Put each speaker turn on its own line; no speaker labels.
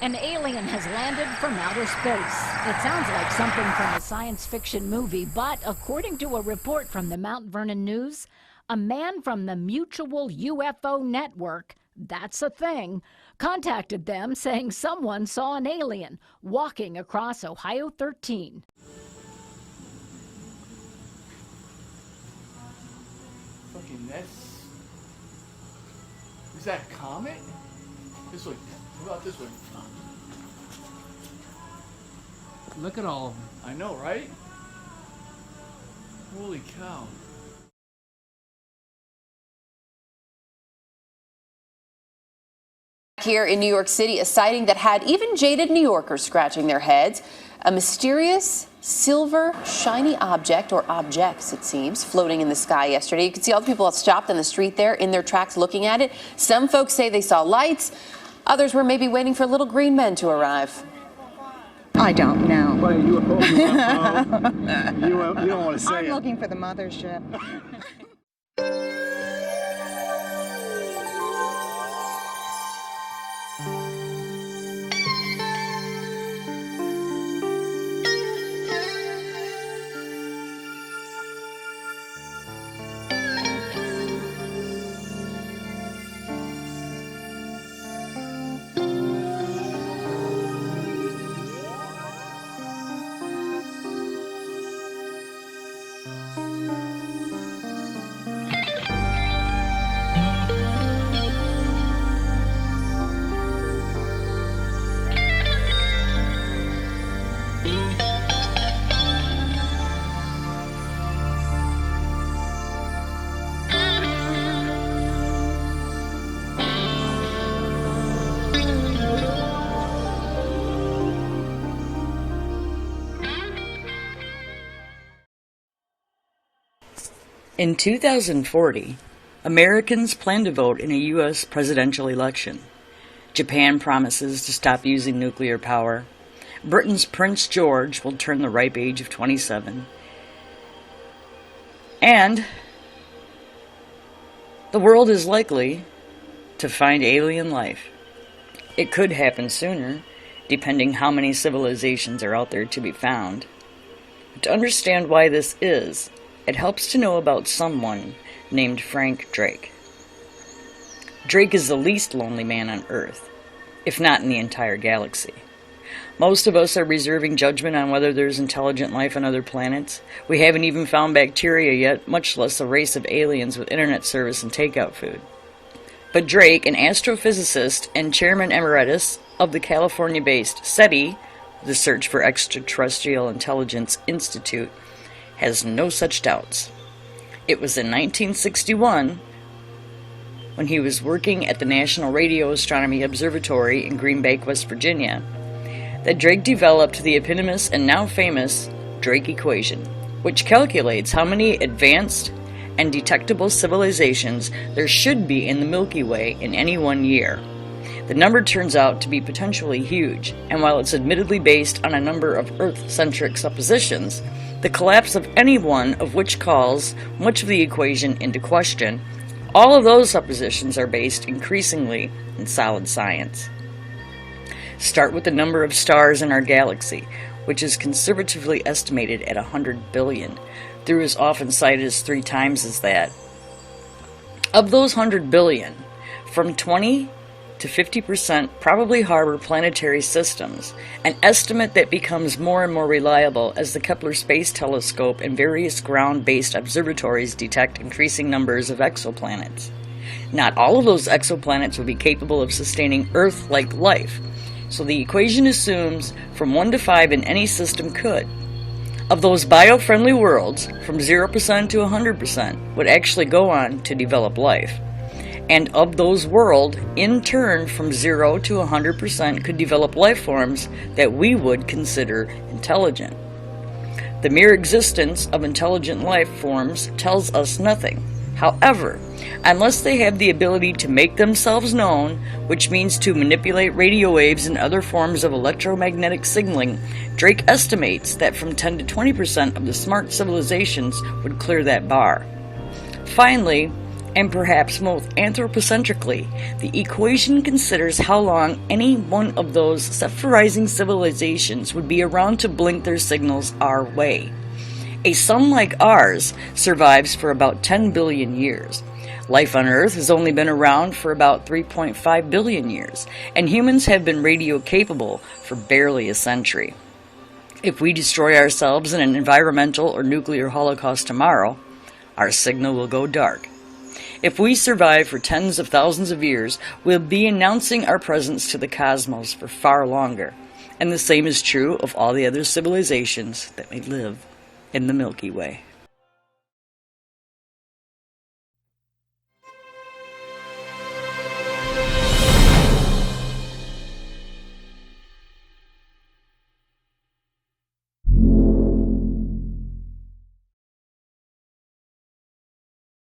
An alien has landed from outer space. It sounds like something from a science fiction movie, but according to a report from the Mount Vernon News, a man from the Mutual UFO Network, that's a thing, contacted them saying someone saw an alien walking across Ohio 13.
Fucking that's... Is that a comet? This way. What about this way?
Look at all of them.
I know, right? Holy cow.
Here in New York City, a sighting that had even jaded New Yorkers scratching their heads. A mysterious silver shiny object, or objects it seems, floating in the sky yesterday. You can see all the people stopped on the street there in their tracks looking at it. Some folks say they saw lights. Others were maybe waiting for little green men to arrive.
I don't know.
What, a UFO? You don't want to say
I'm
it.
looking for the mothership.
In 2040, Americans plan to vote in a U.S. presidential election. Japan promises to stop using nuclear power. Britain's Prince George will turn the ripe age of 27. And the world is likely to find alien life. It could happen sooner, depending how many civilizations are out there to be found. But to understand why this is, it helps to know about someone named Frank Drake. Drake is the least lonely man on Earth, if not in the entire galaxy. Most of us are reserving judgment on whether there's intelligent life on other planets. We haven't even found bacteria yet, much less a race of aliens with internet service and takeout food. But Drake, an astrophysicist and chairman emeritus of the California-based SETI, the Search for Extraterrestrial Intelligence Institute, has no such doubts. It was in 1961, when he was working at the National Radio Astronomy Observatory in Green Bay, West Virginia, that Drake developed the eponymous and now famous Drake equation, which calculates how many advanced and detectable civilizations there should be in the Milky Way in any one year. The number turns out to be potentially huge, and while it's admittedly based on a number of Earth-centric suppositions, the collapse of any one of which calls much of the equation into question, all of those suppositions are based increasingly in solid science. Start with the number of stars in our galaxy, which is conservatively estimated at 100 billion. There is often cited as 3 times as that. Of those 100 billion, from 20 to 50% probably harbor planetary systems, an estimate that becomes more and more reliable as the Kepler Space Telescope and various ground-based observatories detect increasing numbers of exoplanets. Not all of those exoplanets will be capable of sustaining Earth-like life, so the equation assumes from 1 to 5 in any system could. Of those bio-friendly worlds, from 0% to 100% would actually go on to develop life. And of those worlds, in turn, from 0 to 100% could develop life forms that we would consider intelligent. The mere existence of intelligent life forms tells us nothing. However, unless they have the ability to make themselves known, which means to manipulate radio waves and other forms of electromagnetic signaling, Drake estimates that from 10 to 20% of the smart civilizations would clear that bar. Finally, And perhaps most anthropocentrically, the equation considers how long any one of those Sephirizing civilizations would be around to blink their signals our way. A sun like ours survives for about 10 billion years. Life on Earth has only been around for about 3.5 billion years, and humans have been radio capable for barely a century. If we destroy ourselves in an environmental or nuclear holocaust tomorrow, our signal will go dark. If we survive for tens of thousands of years, we'll be announcing our presence to the cosmos for far longer. And the same is true of all the other civilizations that may live in the Milky Way.